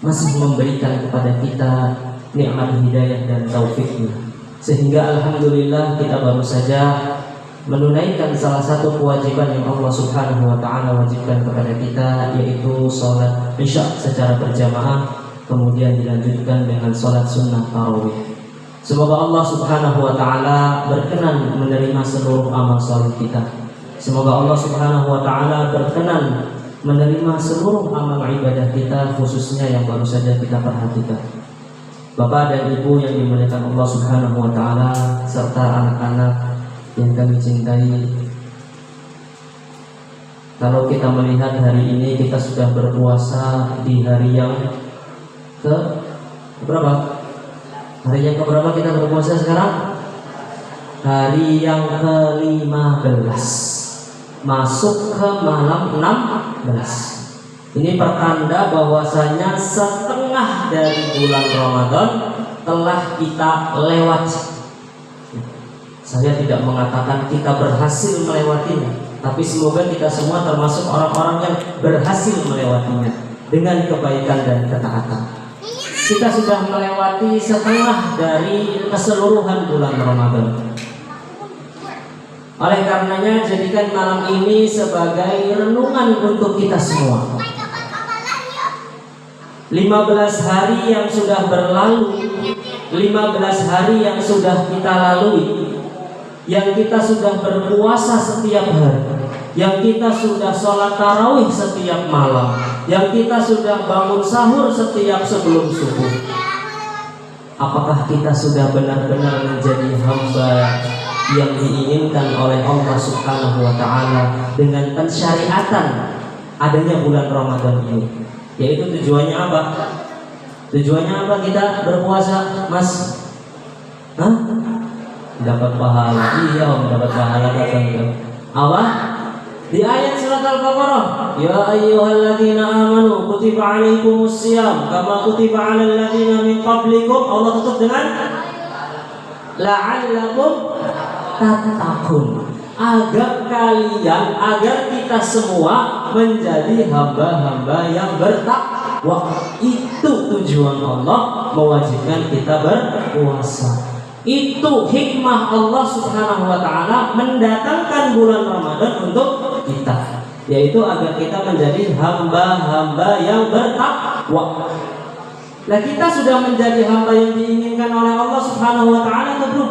masih memberikan kepada kita nikmat hidayah dan taufiknya, sehingga alhamdulillah kita baru saja menunaikan salah satu kewajiban yang Allah Subhanahu wa taala wajibkan kepada kita, yaitu sholat Isya secara berjamaah, kemudian dilanjutkan dengan sholat sunnah tarawih. Semoga Allah Subhanahu wa taala berkenan menerima seluruh amal saleh kita. Semoga Allah Subhanahu wa taala berkenan menerima seluruh amal ibadah kita, khususnya yang baru saja kita perhatikan. Bapak dan Ibu yang dimuliakan Allah Subhanahu wa taala, serta anak-anak yang kami cintai, kalau kita melihat hari ini kita sudah berpuasa di hari yang ke berapa? Hari yang ke berapa kita berpuasa sekarang? Hari yang ke-15, masuk ke malam 16. Ini pertanda bahwasanya setengah dari bulan Ramadan telah kita lewati. Saya tidak mengatakan kita berhasil melewatinya, tapi semoga kita semua termasuk orang-orang yang berhasil melewatinya dengan kebaikan dan ketaatan. Kita sudah melewati setengah dari keseluruhan bulan Ramadan. Oleh karenanya, jadikan malam ini sebagai renungan untuk kita semua. 15 hari yang sudah berlalu, 15 hari yang sudah kita lalui, yang kita sudah berpuasa setiap hari, yang kita sudah sholat tarawih setiap malam, yang kita sudah bangun sahur setiap sebelum subuh. Apakah kita sudah benar-benar menjadi hamba yang diinginkan oleh Allah Subhanahu wa taala dengan pensyariatan adanya bulan Ramadan ini? Yaitu tujuannya apa? Tujuannya apa kita berpuasa, Mas? Hah? Dapat pahala. Iya, dapat pahala katanya. Apa? Di ayat surat Al-Baqarah, ya ayyuhalladzina amanu kutiba alaikumusiyam kama kutiba alal ladzina min qablikum. Allah tutup dengan la'allakum tattaqun, agar kalian, agar kita semua menjadi hamba-hamba yang bertakwa. Itu tujuan Allah mewajibkan kita berpuasa. Itu hikmah Allah Subhanahu wa taala mendatangkan bulan Ramadan untuk kita, yaitu agar kita menjadi hamba-hamba yang bertakwa. Nah, kita sudah menjadi hamba yang diinginkan oleh Allah Subhanahu wa taala atau belum?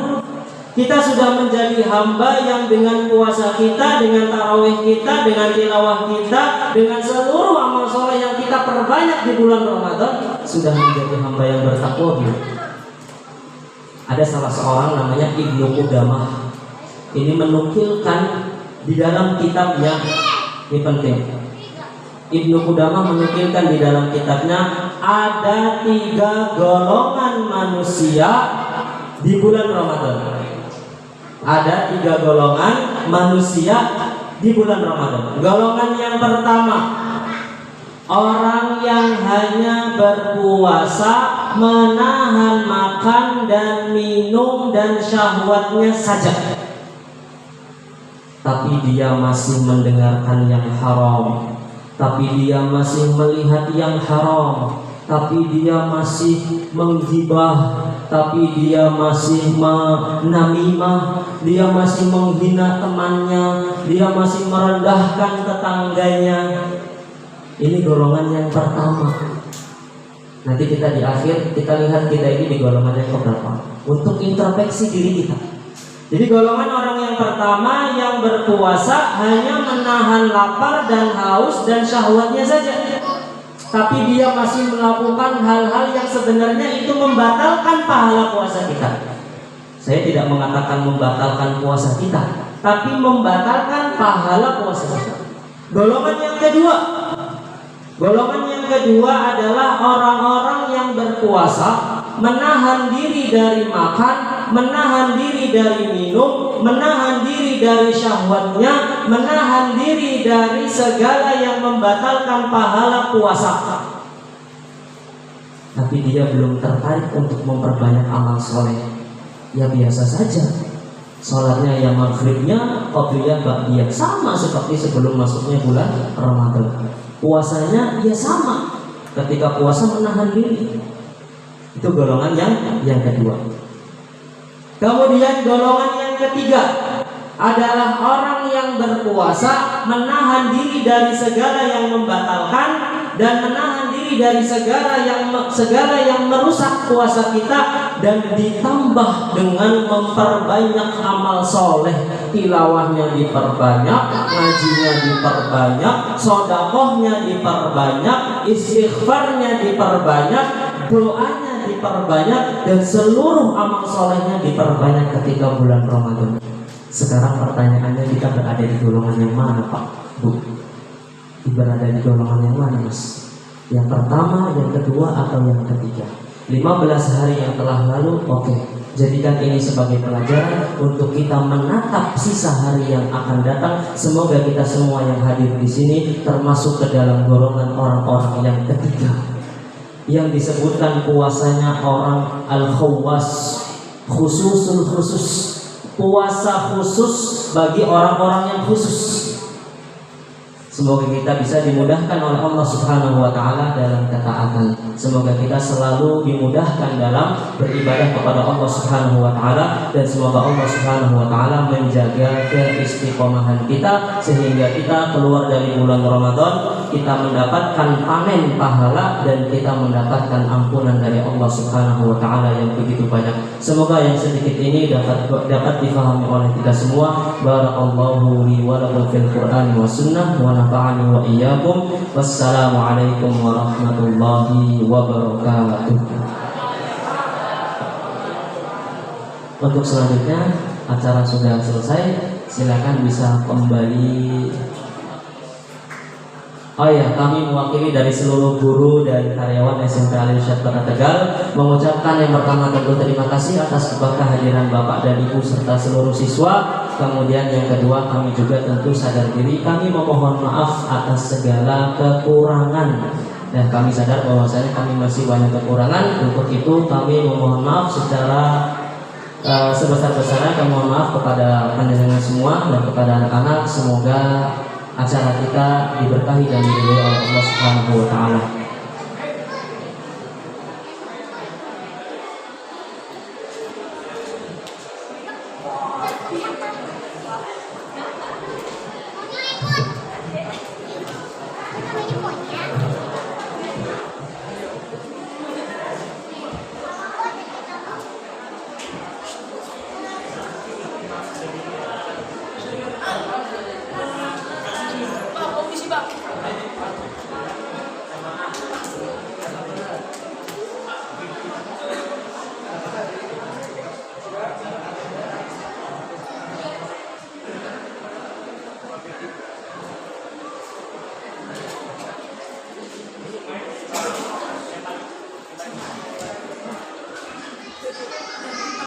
Kita sudah menjadi hamba yang dengan puasa kita, dengan tarawih kita, dengan tilawah kita, dengan seluruh amal soleh yang kita perbanyak di bulan Ramadan, sudah menjadi hamba yang bertakwa belum? Ada salah seorang namanya Ibnu Qudamah. Ini menukilkan di dalam kitabnya, ini penting. Ibnu Qudamah menukilkan di dalam kitabnya ada 3 golongan manusia di bulan Ramadan. Ada 3 golongan manusia di bulan Ramadan. Golongan yang pertama, orang yang hanya berpuasa, menahan makan dan minum dan syahwatnya saja, tapi dia masih mendengarkan yang haram, tapi dia masih melihat yang haram, tapi dia masih menggibah, tapi dia masih menamimah, dia masih menghina temannya, dia masih merendahkan tetangganya. Ini golongan yang pertama. Nanti kita di akhir kita lihat kita ini di golongan yang keberapa untuk introspeksi diri kita. Jadi golongan orang yang pertama yang berpuasa hanya menahan lapar dan haus dan syahwatnya saja, tapi dia masih melakukan hal-hal yang sebenarnya itu membatalkan pahala puasa kita. Saya tidak mengatakan membatalkan puasa kita, tapi membatalkan pahala puasa kita. Golongan yang kedua, adalah orang-orang yang berpuasa, menahan diri dari makan, menahan diri dari minum, menahan diri dari syahwatnya, menahan diri dari segala yang membatalkan pahala puasa. Tapi dia belum tertarik untuk memperbanyak amal soleh. Ya biasa saja. Sholatnya ya maghribnya, qobliyah, ba'diyah sama seperti sebelum masuknya bulan Ramadan. Puasanya ya sama. ketika puasa menahan diri. Itu golongan yang kedua. Kemudian golongan yang ketiga adalah orang yang berpuasa menahan diri dari segala yang membatalkan dan menahan diri dari segala yang merusak puasa kita, dan ditambah dengan memperbanyak amal soleh, tilawahnya diperbanyak, ngajinya diperbanyak, sodakohnya diperbanyak, istighfarnya diperbanyak, doanya diperbanyak, dan seluruh amal solehnya diperbanyak ketika bulan Ramadan. Sekarang pertanyaannya, kita berada di golongan yang mana, Pak, Bu? Berada di golongan yang mana, Mas? Yang pertama, yang kedua, atau yang ketiga? 15 hari yang telah lalu, oke. Jadikan ini sebagai pelajaran untuk kita menatap sisa hari yang akan datang. Semoga kita semua yang hadir di sini termasuk ke dalam golongan orang-orang yang ketiga, yang disebutkan puasanya orang al-khawwas, khususul khusus, puasa khusus bagi orang-orang yang khusus. Semoga kita bisa dimudahkan oleh Allah Subhanahu wa Ta'ala dalam ketaatan. Semoga kita selalu dimudahkan dalam beribadah kepada Allah Subhanahu wa Ta'ala, dan semoga Allah Subhanahu wa Ta'ala menjaga keistiqomahan kita sehingga kita keluar dari bulan Ramadan, kita mendapatkan panen pahala dan kita mendapatkan ampunan dari Allah Subhanahu wa Ta'ala yang begitu banyak. Semoga yang sedikit ini dapat difahami oleh kita semua. Barakallahu li wa lakum fil Qur'an wa sunnah wa nafa'ani wa iyyakum. Wassalamualaikum warahmatullahi wabarakatuh. Untuk selanjutnya acara sudah selesai, silakan bisa kembali. Oh ya, kami mewakili dari seluruh guru dan karyawan SMP Al-Irsyad Kota Tegal mengucapkan yang pertama tentu terima kasih atas kehadiran Bapak dan Ibu serta seluruh siswa. Kemudian yang kedua, kami juga tentu sadar diri kami memohon maaf atas segala kekurangan. Dan kami sadar bahwasanya kami masih banyak kekurangan. Untuk itu kami memohon maaf secara sebesar-besarnya. Kami mohon maaf kepada panjenengan semua dan kepada anak-anak. Semoga acara kita diberkahi dan diridhoi oleh Allah Subhanahu wa Ta'ala.